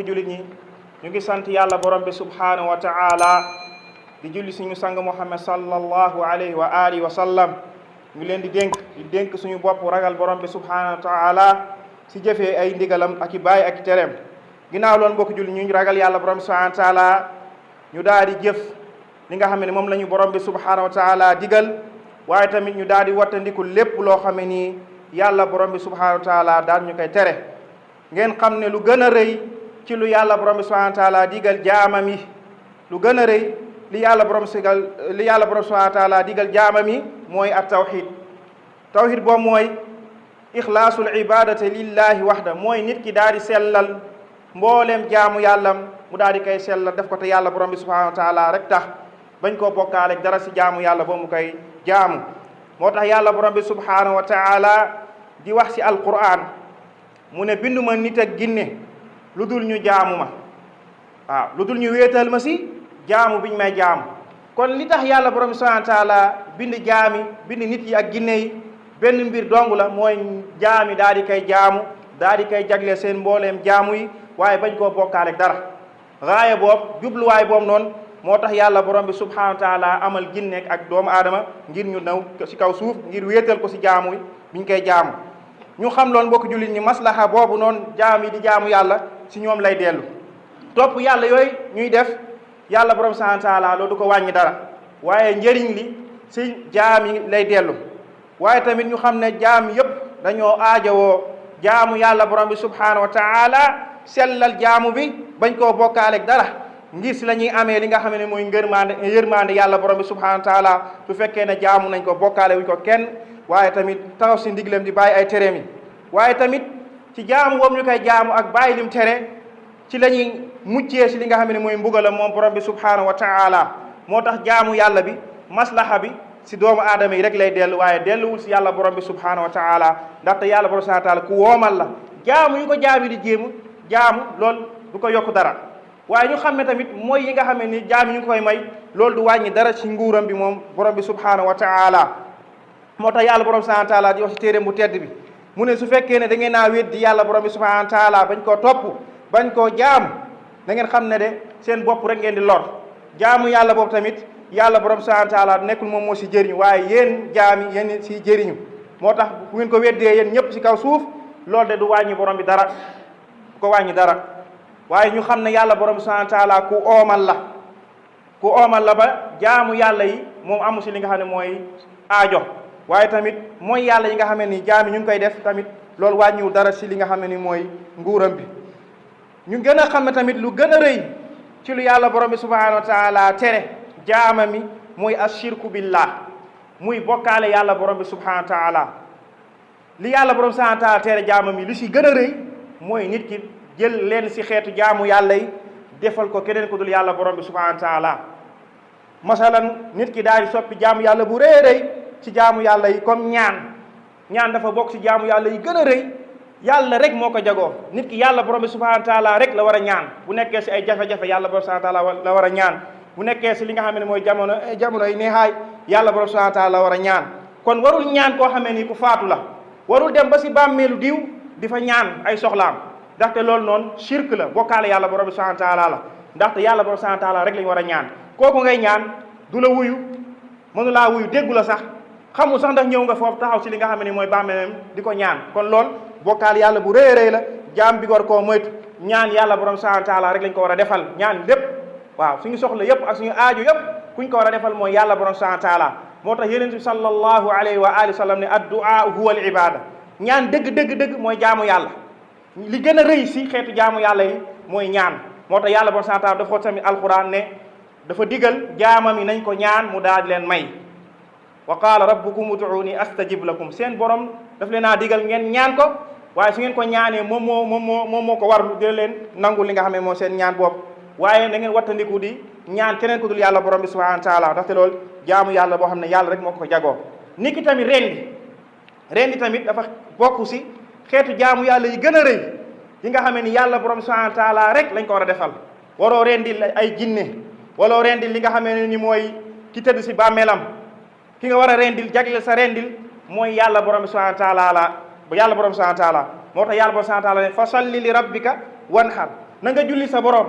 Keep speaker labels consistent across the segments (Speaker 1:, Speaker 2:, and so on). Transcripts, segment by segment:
Speaker 1: mbokki jullit ñi ñu ngi sant yàlla borom bi subhanahu wa ta'ala di julli suñu sang Muhammad sallallahu alayhi wa alihi wa sallam ñu leen di dénk suñu bopp ragal borom bi subhanahu wa ta'ala si jëfee ay ndigalam ak i bàyyi ak i tereem ginnaaw loolu mbokki jullit ñu ragal yàlla borom bi subhanahu wa ta'ala ñu daal di jëf li nga xam ne moom la ñu borom bi subhanahu wa ta'ala digal waaye tamit ñu daal di wattandiku lépp loo xam ne nii yàlla borom bi subhanahu wa ta'ala daal ñu koy tere ngeen xam ne lu gën a rëy ci lu yàlla borom bi subhanahu wa ta'ala digal jaamam yi lu gën a rëy li yàlla borom subhanahu wa ta'ala digal jaamam yi mooy at tawhid boobu mooy ixlaasul ibadati lillahi waxda mooy nit ki daal di sellal mbooleem jaamu yàllam mu daal di koy sellal def ko te yàlla borom bi subhanahu wa ta'ala rek tax bañ koo bokkaale dara si jaamu yàlla boobu mu koy jaamu moo tax yàlla borom bi subhanahu wa ta'ala di wax si alquran mu ne binduma nit ak ginne lu dul ñu jaamu ma waaw lu dul ñu wéetal ma si jaamu biñ may jaamu kon li tax yàlla borom bi subhanahu wa ta'ala bind nit yi ak ginne yi benn mbir dong la mooy jaami daal di koy jaamu daal di koy jagle seen mbooleem jaamu yi waaye bañ koo bokkaale dara raaya boobu jubluwaay boobu noonu moo tax yàlla borom bi subhanahu wa ta'ala amal ginne ak doomu aadama ngir ñu naw si kaw suuf ngir wéetal ko si jaamu yi biñ koy jaamu ñu xam loon mbokk jullit ñi maslaha boobu noonu jaam yi di jaamu yàlla si ñoom lay dellu topp yàlla yooyu ñuy def yàlla borom subhanahu wa ta'ala loolu du ko wàññi dara waaye njëriñ li si jaam yi lay dellu waaye tamit ñu xam ne jaam yëpp dañoo aajowoo jaamu yàlla borom bi subhanahu wa ta'ala sellal jaamu bi bañ koo bokkaaleeg dara ngir si la ñuy amee li nga xam ne mooy yërmande yàlla borom bi subhanahu wa ta'ala su fekkee ne jaamu nañ ko bokkaale wuñ ko kenn waaye tamit taxaw si ndiglem di bàyyi ay tereem yi waaye tamit ci jaamu boobu ñu koy jaamu ak bàyyi lim tere ci la ñuy muccee si li nga xam ne mooy mbugalam moom borom bi subhanahu wa ta'ala moo tax jaamu yàlla bi maslaha bi si doomu aadama yi rek lay dellu waaye delluwul si yàlla borom bi subhanahu wa ta'ala ndaxte yàlla borom subhanahu wa ta'ala ku woomal la jaamu yu ko jaam yi di jaamu loolu du ko yokk dara waaye ñu xam ne tamit mooy yi nga xam ne ni jaam yi ñu koy may loolu du wàññi dara ci nguuram bi moom borom bi subhanahu wa ta'ala moo tax yàlla borom subhanahu wa ta'ala di wax ci téeréem bu tedd bi mu ne su fekkee ne da ngeen naa weddi yàlla borom bi subhanahu wa ta'ala bañ koo topp bañ koo jaamu da ngeen xam ne de seen bopp rek ngeen di lor jaamu yàlla boobu tamit yàlla borom subhanahu wa ta'ala nekkul moom moo si jëriñu waaye yéen jaam yi yéen si jëriñu moo tax bu ngeen ko weddee yéen ñëpp si kaw suuf loolu de du wàññi borom bi dara du ko wàññi dara waaye ñu xam ne yàlla borom bi subhanahu wa ta'ala ku oomal la ba jaamu yàlla yi moom amu si li nga xam ne mooy aajo waaye tamit mooy yàlla yi nga xam ne ni jaam yi ñu ngi koy def tamit loolu wàññiwul dara si li nga xam ne ni mooy nguuram bi ñu gën a xam ne tamit lu gën a rëy ci lu yàlla borom bi subhanahu wa ta'ala tere jaama mi mooy ashirku billah muy bokkaale yàlla borom bi subhanahu wa ta'ala li yàlla borom subhanahu wa ta'ala tere jaama mi lu si gën a rëy mooy nit ki jël leen si xeetu jaamu yàlla yi defal ko keneen ko dul yàlla borom bi subhanahu wa ta'ala masalan nit ki daal di soppi jaamu yàlla bu rëy rëy ci jaamu yàlla yi comme ñaan dafa bokk ci jaamu yàlla yi gën a rëy yàlla rek moo ko jagoo nit ki yàlla borom bi subhanahu wa ta'ala rek la war a ñaan bu nekkee si ay jafe-jafe yàlla borom subhanahu wa ta'ala la war a ñaan bu nekkee si li nga xam ne mooy jamono yi neexaay yàlla borom subhanahu wa ta'ala la war a ñaan kon warul ñaan koo xamee ni ku faatu la warul dem ba si bàmmeelu diw di fa ñaan ay soxlaam ndaxte loolu noonu shirk la bokkaale yàlla borom bi subhanahu wa ta'ala la ndaxte yàlla borom subhanahu wa ta'ala rek la ñu war a ñaan kooku ngay ñaan du la wuyu mënu laa wuyu déggu la sax xamul sax ndax ñëw nga foofu taxaw si li nga xam ne mooy bàmmeelam di ko ñaan kon loolu bokkaal yàlla bu rëy rëy la jaam bi war koo moytu ñaan yàlla borom subhanahu wa ta'ala rek lañ ko war a defal ñaan lépp waaw suñu soxla yëpp ak suñu aajo yëpp kuñ ko war a defal mooy yàlla borom subhanahu wa ta'ala moo tax yonent bi sallallahu alayhi wa alihi wa sallam ne addu'a huwa al ibada ñaan dëgg mooy jaamu yàlla li gën a rëy si xeetu jaamu yàlla yi mooy ñaan moo tax yàlla borom subhanahu wa ta'ala dafa xool tamit alquran ne dafa digal jaamam yi nañ ko ñaan mu daal di leen may wa qaala rabbukum ud'uuni astajib lakum seen borom daf leen a digal ngeen ñaan ko waaye su ngeen ko ñaanee moom moo ko warlu dina leen nangu li nga xam ne moo seen ñaan boobu waaye da ngeen wattandiku di ñaan keneen ko dul yàlla borom bi subhanahu wa ta'ala ndaxte loolu jaamu yàlla boo xam ne yàlla rek moo ko jagoo niki tamit rendi tamit dafa bokk si xeetu jaamu yàlla yi gën a rëy yi nga xam ne ni yàlla borom bi subhanahu wa ta'ala rek lañ ko war a defal waroo rendil ay jinne waroo rendil li nga xam ne ni mooy ki tëdd si bàmmeelam ki nga war a rendil jagleel sa rendil mooy yàlla borom bi subhanahu wa ta'ala moo tax yàlla borom subhanahu wa ta'ala ne fa salli li rabbika wanhar na nga julli sa borom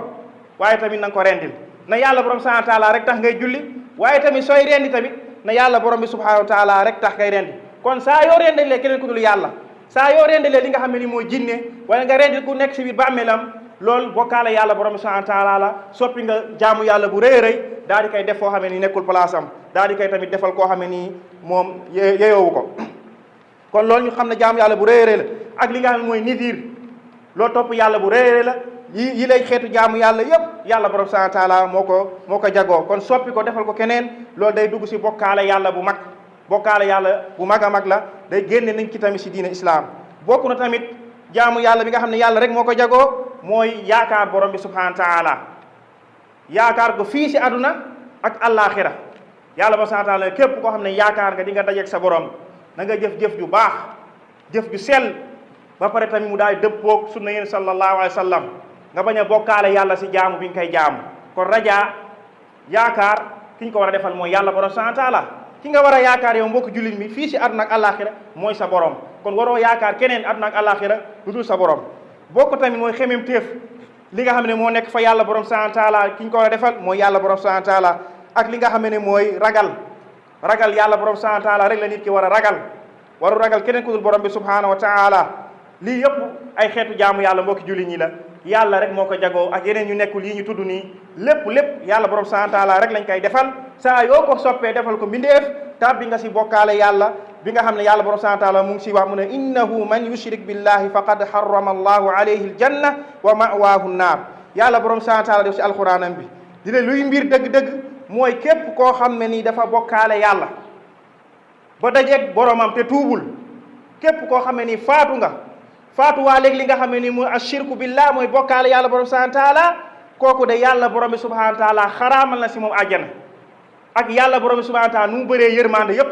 Speaker 1: waaye tamit na nga ko rendil na yàlla borom subhanahu wa taala rek tax ngay julli waaye tamit sooy rendi tamit na yàlla borom bi subhanahu wa taala rek tax ngay rendi kon saa yoo rendilee keneen ku dul yàlla saa yoo rendilee li nga xam ne ni mooy jinne wala nga rendi ku nekk si biir bàmmeelam loolu bokkaale yàlla borom bi subhanahu wa taala la soppi nga jaamu yàlla bu rëy a rëy daal di koy def foo xam ne ni nekkul place am daal di koy tamit defal koo xam ne nii moom yeyoowu ko kon loolu ñu xam ne jaamu yàlla bu rëy a rëy la ak li nga xam ne mooy nidir loolu topp yàlla bu rëy a rëy la yi lay xeetu jaamu yàlla yëpp yàlla borom subhanahu wa taala moo ko jagoo kon soppi ko defal ko keneen loolu day dugg si bokkaale yàlla bu mag bokkaale yàlla bu mag a mag la day génne nañ ci tamit si diine islam bokk na tamit jaamu yàlla bi nga xam ne yàlla rek moo ko jagoo mooy yaakaar borom bi subhanahu wa taala yaakaar ko fii si aduna ak àllaaxira yàlla borom subhanahu wa taala képp koo xam ne yaakaar nga di nga dajeeg sa borom na nga jëf-jëf ju baax jëf ju sell ba pare tamit mu daay dëppoog sunna yéen sallallahu alayhi wa sallam nga bañ a bokkaale yàlla si jaamu bi nga koy jaamu kon raja yaakaar ki ñu ko war a defal mooy yàlla borom subhanahu wa taala ki nga war a yaakaar yow mbokk jullit mi fii si àdduna ak àllaaxira mooy sa borom kon waroo yaakaar keneen àdduna ak àllaaxira lu dul sa borom bokk tamit mooy xemem téef li nga xam ne moo nekk fa yàlla borom subhanahu wa taala ki ñu ko war a defal mooy yàlla borom subhanahu wa taala ak li nga xam ne mooy ragal yàlla borom subhanahu wa taala rek la nit ki war a ragal waru ragal keneen ku dul borom bi subhanahu wa taala lii yëpp ay xeetu jaamu yàlla mbokki jullit ñi la yàlla rek moo ko jagoo ak yeneen ñu nekkul yi ñu tudd nii lépp yàlla borom subhanahu wa taala rek lañ koy defal saa yoo ko soppee defal ko mbindeef tabbi nga si bokkaale yàlla bi nga xam ne yàlla borom subhanahu wa taala mu ngi si wax mu ne innahu man yushrik billahi faqad harrama allahu alayhi aljanna wa ma'waahu nnaar yàlla borom subhanahu wa taala def si alquranam bi dina luy mbir dëgg-dëgg mooy képp koo xam ne nii dafa bokkaale yàlla ba dajeeg boromam te tuubul képp koo xam ne nii faatu waa léegi li nga xam ne nii mooy ashirku billah mooy bokkaale yàlla borom subhanahu wa taala kooku de yàlla borom bi subhanahu wa taala xaraamal na si moom àjjana ak yàlla borom bi subhanahu wa taala nu mu bëree yërmande yëpp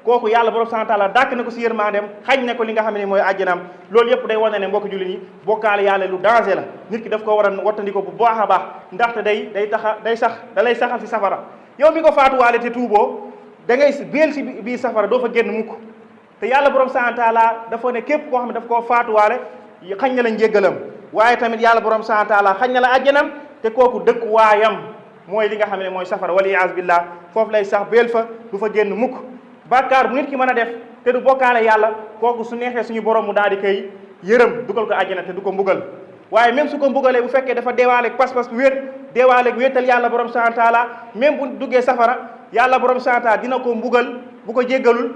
Speaker 1: kooku yàlla borom subhanahu wa taala dàkk na ko si yërmandeem xañ na ko li nga xam ne nii mooy àjjanaam loolu yëpp day wane ne mbokk jullit ñi bokkaale yàlla lu danger la nit ki daf ko war a wattandiko bu baax a baax ndaxte da lay saxal si safara yow mi ko faatuwaale te tuuboo da ngay béel si biir safara doo fa génn mukk te yàlla borom subhanahu wa taala dafa ne képp koo xam ne daf koo faatuwaale xañ na la njéggalam waaye tamit yàlla borom subhanahu wa taala xañ na la àjjanam te kooku dëkk waayam mooy li nga xam ne mooy safara wala iyaas billah foofu lay sax béel fa du fa génn mukk bàkkaar bu nit ki mën a def te du bokkaale yàlla kooku su neexee suñu borom mu daal di koy yërëm dugal ko àjjana te du ko mbugal waaye même su ko mbugalee bu fekkee dafa deewaaleeg pas-pas bu wér deewaaleeg wéetal yàlla borom subhanahu wa taala même bu duggee safara yàlla borom subhanahu wa taala dina ko mbugal bu ko jéggalul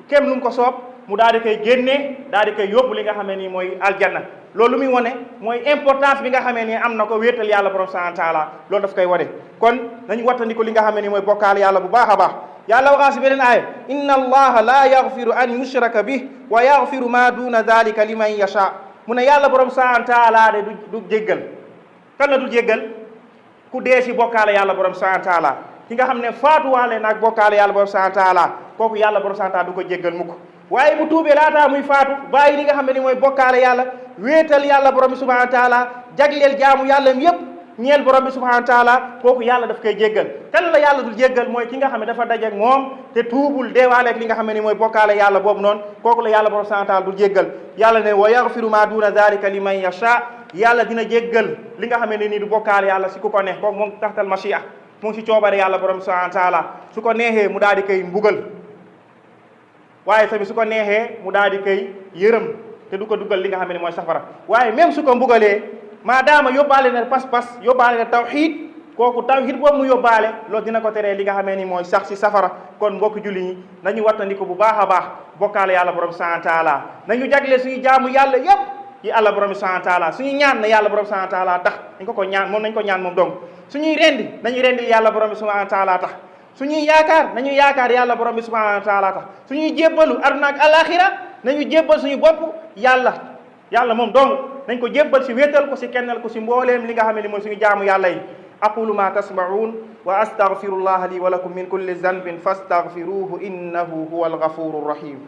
Speaker 1: kem lu mu ko soob mu daal di koy génnee daal di koy yóbbu li nga xamee nii mooy aljanna loolu muy wane mooy importance bi nga xamee nii am na ko wéetal yàlla borom subhanahu wa taala loolu daf koy wane kon nañu wattandiko li nga xamee nii mooy bokkaale yàlla bu baax a baax yàlla waxaa si beneen aaya inna allaha la yaghfiru an yushraka bih wa yaghfiru ma duna dhalika liman yasha mu ne yàlla borom subhanahu wa taala de du jéggal kan la du jéggal ku dee si bokkaale yàlla borom subhanahu wa taala ki nga xam ne faatuwaale naag bokkaale yàlla borom subhanahu wa taala kooku yàlla borom subhanahu wa taala du ko jéggal mukk waaye bu tuubee laataa muy faatu bàyyi li nga xam ne ni mooy bokkaale yàlla wéetal yàlla borom bi subhanahu wa taala jagleel jaamu yàlla yépp ñeel borom bi subhanahu wa taala kooku yàlla daf koy jéggal kan la yàlla dul jéggal mooy ki nga xam ne dafa dajeeg moom te tuubul deewaaleeg li nga xam ne ni mooy bokkaale yàlla boobu noonu kooku la yàlla borom subhanahu wa taala dul jéggal yàlla ne wa yaghfiru ma duna dhalika liman yasha yàlla dina jéggal li nga xam ne nii du bokkaale yàlla si ku ko neex kooku moom taxtal machia mu ngi si coobare yàlla borom subhanahu wa taala su ko neexee mu daal di koy mbugal waaye tamit su ko neexee mu daal di koy yërëm te du ko dugal li nga xam ne mooy safara waaye même su ko mbugalee maadaama yóbbaale na pas-pas yóbbaale na tawxiid kooku tawxiid boobu mu yóbbaale loolu dina ko teree li nga xamee ni mooy sax si safara kon mbokk julli ñi nañu wattandiko bu baax a baax bokkaale yàlla borom subhanahu wa taala nañu jagle suñu jaamu yàlla yépp yi àlla borom subhanahu wa taala suñu ñaan na yàlla borom subhanahu wa taala tax dañ ko ñaan moom nañ ko ñaan moom dong suñuy rendi nañu rendi yàlla borom subhanahu wa taala tax suñuy yaakaar nañu yaakaar yàlla borom bi subhanahu wa taala tax suñuy jébbalu aduna ak alaxira nañu jébbal suñu bopp yàlla moom dong nañ ko jébbal si wéetal ko si kennal ko si mbooleem li nga xam ne mooy suñu jaamu yàlla yi aqulu ma tasma'un wa astaghfirullaha li wa lakum min kulli zanbin fastaghfiruhu innahu huwa alghafuru rahim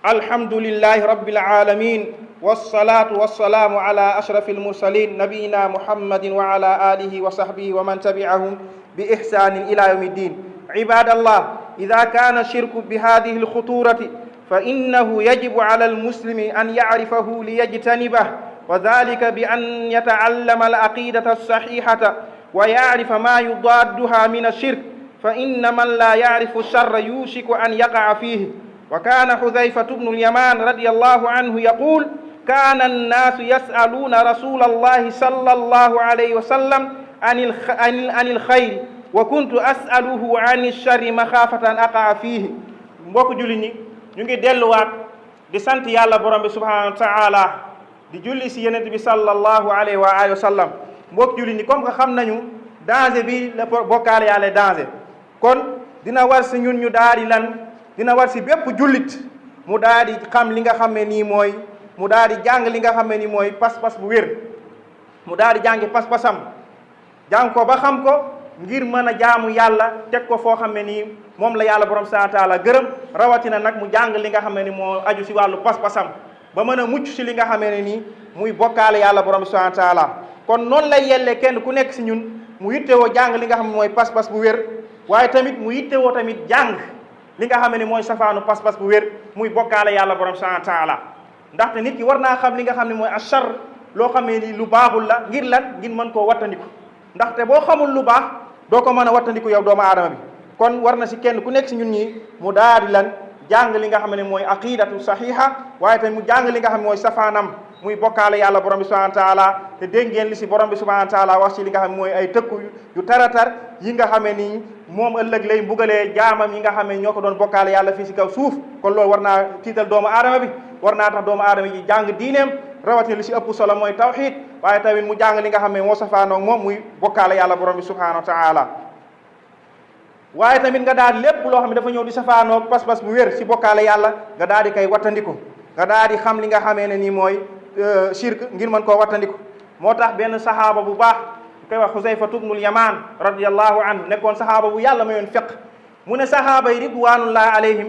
Speaker 1: alhamdulillahi rabbil alamin wassalatu wassalamu ala ashrafil mursalin nabiyina muhammadin wa ala alihi wa sahbihi wa man tabi'ahum bi ihsanin ila yawmiddin ibadallah إذا كان الشرك بهذه الخطورة فإنه يجب على المسلم أن يعرفه ليجتنبه، وذلك بأن يتعلم العقيدة الصحيحة ويعرف ما يضادها من الشرك، فإن من لا يعرف الشر يوشك أن يقع فيه. وكان حذيفة بن اليمان رضي الله عنه يقول: كان الناس يسألون رسول الله صلى الله عليه وسلم عن الخير وكنت أسأله عن الشر مخافة أن أقع فيه. mbokk julli ñi ñu ngi delluwaat di sant yàlla borom bi subhanahu wa taala di julli si yonent bi sallallahu alayhi wa alihi wa sallam. mbokk julli ñi comme que xam nañu danger bi la bokkaale yàlla danger, kon dina war si ñun ñu daal di dina war si bépp jullit mu daal di xam li nga xam ne nii mooy mu daal di jàng li nga xam ne nii mooy pas-pas bu wér, mu daal di jàngi pas-pasam jàng ko ba xam ko ngir mën a jaamu yàlla teg ko foo xam ne nii moom la yàlla borom subhanahu wa taala gërëm, rawatina nag mu jàng li nga xam ne ni moo aju si wàllu pas-pasam ba mën a mucc si li nga xam ne nii muy bokkaale yàlla borom subhanahu wa taala. kon noonu lay yellee kenn ku nekk si ñun mu yittewoo jàng li nga xam ne mooy pas-pas bu wér, waaye tamit mu yittewoo tamit jàng li nga xam ne mooy safaanu pas-pas bu wér muy bokkaale yàlla borom subhanahu wa taala. ndaxte nit ki war naa xam li nga xam ne mooy achar, loo xam ne ni lu baaxul la, ngir lan ngir mën koo wattandiku. ndaxte boo xamul lu baax doo ko mën a wattandiku yow doomu aadama bi. kon war na si kenn ku nekk si ñun ñi mu daal di jàng li nga xam ne mooy aqidatu sahiha, waaye tamit mu jàng li nga xam ne mooy safaanam muy bokkaale yàlla borom bi subhanahu wa taala. te dégg ngeen li si borom bi subhanahu wa taala wax ci li nga xam ne mooy ay tëkku yu taratar yi nga xam ne nii moom ëllëg lay mbugalee jaamam yi nga xam ne ñoo ko doon bokkaale yàlla fii si kaw suuf. kon loolu war naa tiital doomu aadama bi, war naa tax doomu aadama yi jàng diineem, rawatina li si ëpp solo mooy tawxid, waaye tamit mu jàng li nga xam ne moo safaanoog moom muy bokkaale yàlla borom bi subhanahu wa taala. waaye tamit nga daal lépp loo xam ne dafa ñëw di safaanoog pas-pas bu wér si bokkaale yàlla nga daal di koy wattandiku, nga daal di xam li nga xamee ne nii mooy shirk ngir mën koo wattandiku. moo tax benn sahaaba bu baax koy wax Xuzayfa ibnul Yamaan radiyallahu anhu, nekkoon sahaaba bu yàlla mayoon fiq. mu ne sahaaba yi ridwanullahi alayhim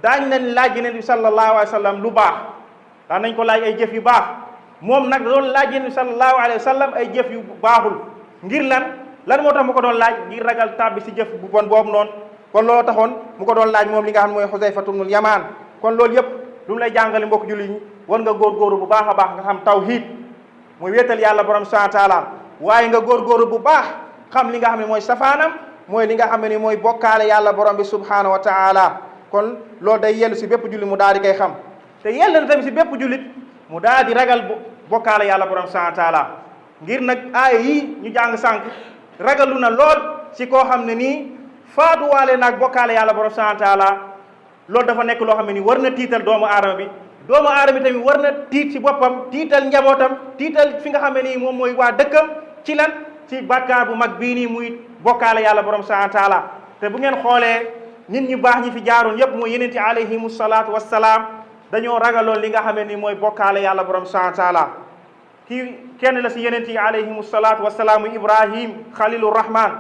Speaker 1: daañ leen laaj Yonent bi sallallahu alayhi wa sallam lu baax, daan nañ ko laaj ay jëf yu baax. moom nag doon laaj Yonent bi sallallahu alayhi wa sallam ay jëf yu baaxul. ngir lan moo tax mu ko doon laaj? ngir ragal tàbbi si jëf bu bon boobu noonu. kon loolu taxoon mu ko doon laaj moom li nga xam ne mooy Xuzayfa ibnul Yamaan. kon loolu yëpp lu mu lay jàngale mbokk jullit ñi, war nga góorgóoru bu baax a baax nga xam tawhid muy wéetal yàlla borom subhanahu wa taala, waaye nga góorgóoru bu baax xam li nga xam ne mooy safaanam mooy li nga xam ne ni mooy bokkaale yàlla borom bi subhanahu wa taala. kon loolu day yellu si bépp jullit mu daal di koy xam, te yell na tamit si bépp jullit mu daal di ragal bokkaale yàlla borom subhanahu wa taala. ngir nag aaya yi ñu jàng sànq ragalu na lool si koo xam ne nii faatuwaale naag bokkaale yàlla borom subhanahu wa taala. loolu dafa nekk loo xam ne nii war na tiital doomu aadama bi. doomu aadama bi tamit war na tiit si boppam, tiital njabootam, tiital fi nga xam ne nii moom mooy waa dëkkam ci lan ci bàkkaar bu mag bii nii muy bokkaale yàlla borom subhanahu wa taala. te bu ngeen xoolee nit ñu baax ñi fi jaaroon yépp mooy yeneen ci alayhimu salaatu wassalaam dañoo ragaloon li nga xam ne nii mooy bokkaale yàlla borom subhanahu wa taala. kii kenn la si yeneen ci alayhimu salaatu wassalaam muy Ibrahim Xalilu Rahman,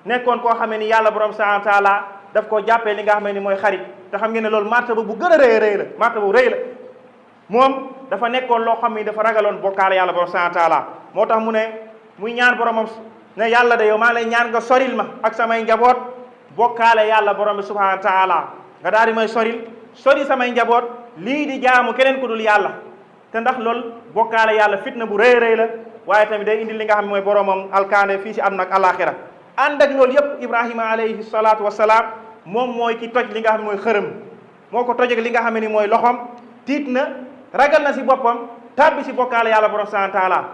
Speaker 1: nekkoon koo xam ne ni yàlla borom subhanahu wa taala daf koo jàppee li nga xam ne ni mooy xarit. te xam ngeen ne loolu martaba bu gën a rëy la, martaba bu rëy la. moom dafa nekkoon loo xam ni dafa ragaloon bokkaale yàlla borom subhanahu wa taala. moo tax mu ne muy ñaan boromam ne yàlla de yow maa lay ñaan nga soril ma ak samay njaboot bokkaale yàlla borom bi subhanahu wa taala. nga daal di may sori samay njaboot lii di jaamu keneen ku dul yàlla. te ndax loolu bokkaale yàlla fitna bu rëy la, waaye tamit day indi li nga xam ne mooy boromam alkaane fii si àdduna ak alaxira. ànd ak loolu yëpp Ibrahima alayhi salaatu wassalaam moom mooy ki toj li nga xam ne mooy xërëm, moo ko toj ak li nga xam ne ni mooy loxom. tiit na, ragal na si boppam tàbbi si bokkaale yàlla borom subhanahu wa taala.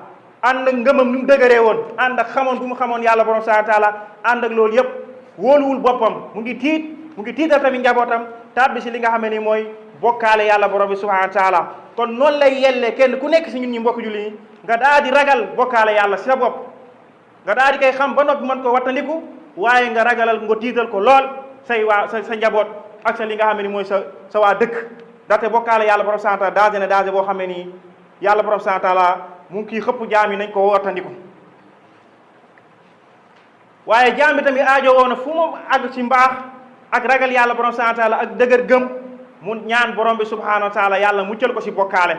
Speaker 1: ànd ak ngëmam ni mu dëgëree woon, ànd ak xamoon bu mu xamoon yàlla borom subhanahu wa taala, ànd ak loolu yëpp wóoluwul boppam, mu ngi tiital tamit njabootam tàbbi si li nga xam ne ni mooy bokkaale yàlla borom bi subhanahu wa taala. kon noonu lay yellee kenn ku nekk si ñun ñi mbokk julli ñi nga daal di ragal bokkaale yàlla si sa bopp, nga daal di koy xam ba noppi mën ko wattandiku, waaye nga ragalal nga tiital ko lool sa njaboot ak sa li nga xam ne ni mooy sa waa dëkk. ndaxte bokkaale yàlla borom subhanahu wa taala danger boo xam ne nii yàlla borom subhanahu wa taala mu ngi kii xëpp jaam yi nañ ko wattandiku. waaye jaam bi tamit aajo woo na fu mu àgg ci mbaax ak ragal yàlla borom subhanahu wa taala ak dëgër gëm mu ñaan borom bi subhanahu wa taala yàlla muccal ko si bokkaale.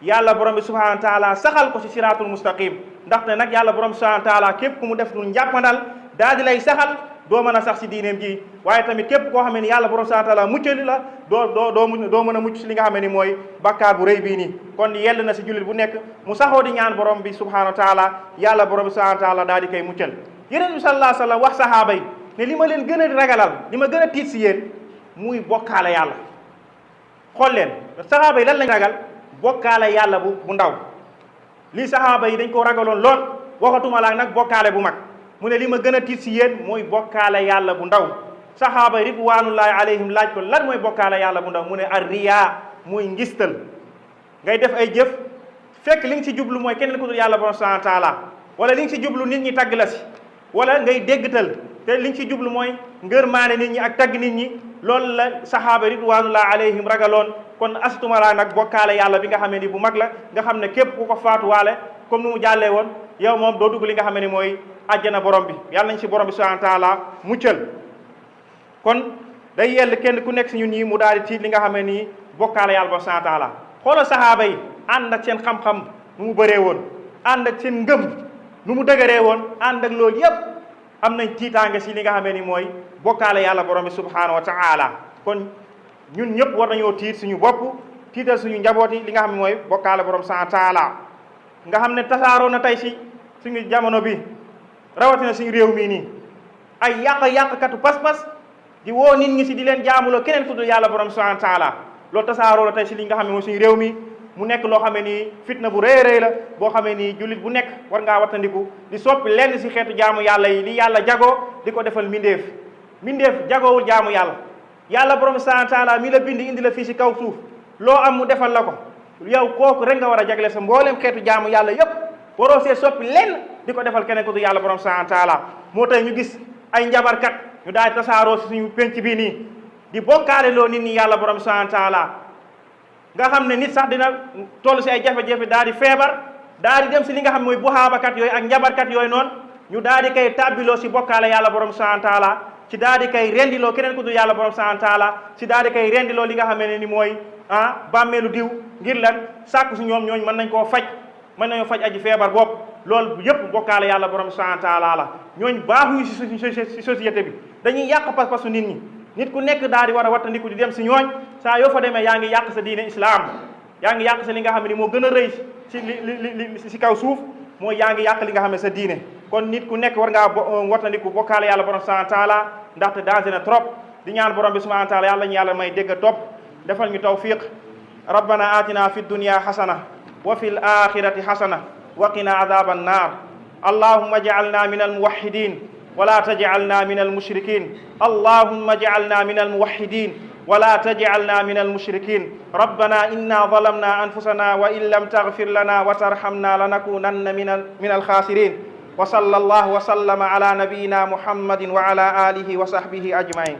Speaker 1: yàlla borom bi subhanahu wa taala saxal ko si siraatul mustaqim. ndaxte nag yàlla borom subhanahu wa taala képp ku mu def lu njàppandal daal di lay saxal doo mën a sax si diineem ji waaye tamit képp koo xam ne ni yàlla borom subhanahu wa taala muccali la doo mën a mucc si li nga xam ne ni mooy bakkaar bu rëy bii nii kon yell na si jullit bu nekk mu saxoo di ñaan borom bi subhanahu wa taala yàlla borom bi subhanahu wa taala daal di koy muccal yeneen bi sallallahu alayhi wa sallam wax sahaaba yi ne li ma leen gën a ragalal li ma gën a tiit si yéen muy bokkaale yàlla xool leen sahaaba yi lan lañ ragal bokkaale yàlla bu ndaw lii sahaaba yi dañ ko ragaloon lool waxatuma laa nag bokkaale bu mag mu ne li ma gën a tiit si yéen mooy bokkaale yàlla bu ndaw sahaaba yi ridwanullahi alayhim laaj ko lan mooy bokkaale yàlla bu ndaw mu ne ar riyaa muy ngistal ngay def ay jëf fekk li nga si jublu mooy keneen ku dul yàlla borom subhanahu wa taala wala li nga si jublu nit ñi tagg la si wala ngay déggtal te li nga si jublu mooy ngërmaane nit ñi ak tagg nit ñi loolu la sahaaba ridwanullahi alayhim ragaloon kon astumala nag bokkaale yàlla bi nga xam ne ni bu mag la nga xam ne képp ku ko faatuwaale comme ni mu jàllee woon yow moom doo dugg li nga xam ne ni mooy àjjana borom bi yàlla nañ si borom bi subhanahu wa taala muccal kon day yell kenn ku nekk si ñun ñi mu daal di tiit li nga xam ne nii bokkaale yàlla borom subhanahu wa taala xoolal sahaaba yi ànd ak seen xam-xam nu mu bëree woon ànd ak seen ngëm nu mu dëgëree woon ànd ak loolu yépp am nañ tiitaange si li nga xam ne ni mooy bokkaale yàlla borom bi subhanahu wa taala kon ñun ñëpp war nañoo tiit suñu bopp tiital suñu njaboot yi li nga xam ne mooy bokkaale borom subhanahu wa taala nga xam ne tasaaroo na tey si suñu jamono bi rawatina suñu réew mii nii ay yàqkatu pas-pas di woo nit ñi si di leen jaamuloo keneen ku dul yàlla borom subhanahu wa taala loolu tasaaroo la tey si li nga xam ne mooy suñu réew mi mu nekk loo xam ne nii fitna bu rëy rëy la boo xam ne nii jullit bu nekk war ngaa wattandiku di soppi lenn si xeetu jaamu yàlla yi li yàlla jagoo di ko defal mindeef jagoowul jaamu yàlla borom subhanahu wa taala mi la bind indi la fii si kaw suuf loo am mu defal la ko yow kooku rek nga war a jagle sa mbooleem xeetu jaamu yàlla yépp waroo see soppi lenn di ko defal keneen ko du yàlla borom subhanahu wa taala moo tax ñu gis ay njabarkat ñu daal tasaaroo si suñu penc bii nii di bokkaale loo nit ñi yàlla borom subhanahu wa taala nga xam ne nit sax dina toll si ay jafe-jafe daal di feebar daal di dem si li nga xam ne mooy buxaabakat yooyu ak njabarkat yooyu noonu ñu daal di koy tàbbiloo si bokkaale yàlla borom subhanahu wa taala ci daal di koy rendiloo keneen ku dul yàlla borom subhanahu wa taala ci daal di koy rendiloo li nga xam ne ni mooy bàmmeelu diw ngir lan sàkku si ñoom ñooñu mën nañ koo faj mën nañoo faj aji feebar bopp loolu yëpp bokkaale yàlla borom subhanahu wa taala la ñooñu baaxuñu si société bi dañuy yàq pas-pasu nit ñi nit ku nekk daal di war a wattandiku di dem si ñooñ saa yoo fa demee yaa ngi yàq sa diine islam yaa ngi yàq sa li nga xam ne ni moo gën a rëy si li si kaw suuf mooy yaa ngi yàq li nga xam ne sa diine kon nit ku nekk war ngaa wattandiku bokkaale yàlla borom subhanahu wa taala ndaxte danger na trop di ñaan borom bi subhanahu wa taala yàlla ñu yàlla may dégg topp defal ñu tawfiq rabbana atina fi dunya hasana wa fil akhirati hasana wa qina adhaban nar allahumma ij'alna min al muwahhidin wa la taj'alna min al mushrikin allahumma ij'alna min al muwahhidin ولا تجعلنا من المشركين ربنا إنا ظلمنا أنفسنا وإن لم تغفر لنا وترحمنا لنكونن من الخاسرين وصلى الله وسلم على نبينا محمد وعلى آله وصحبه أجمعين